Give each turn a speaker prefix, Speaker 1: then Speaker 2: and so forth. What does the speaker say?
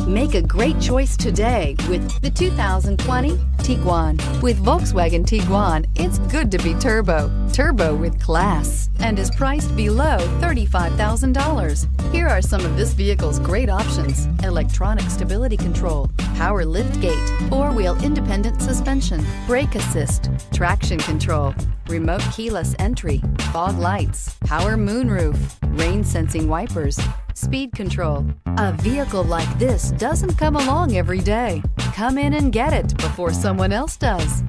Speaker 1: Make a great choice today with the 2020 Tiguan. With Volkswagen Tiguan, it's good to be turbo. Turbo with class, and is priced below $35,000. Here are some of this vehicle's great options: electronic stability control, power liftgate, four-wheel independent suspension, brake assist, traction control, remote keyless entry, fog lights, power moonroof, rain sensing wipers, speed control. A vehicle like this doesn't come along every day. Come in and get it before someone else does.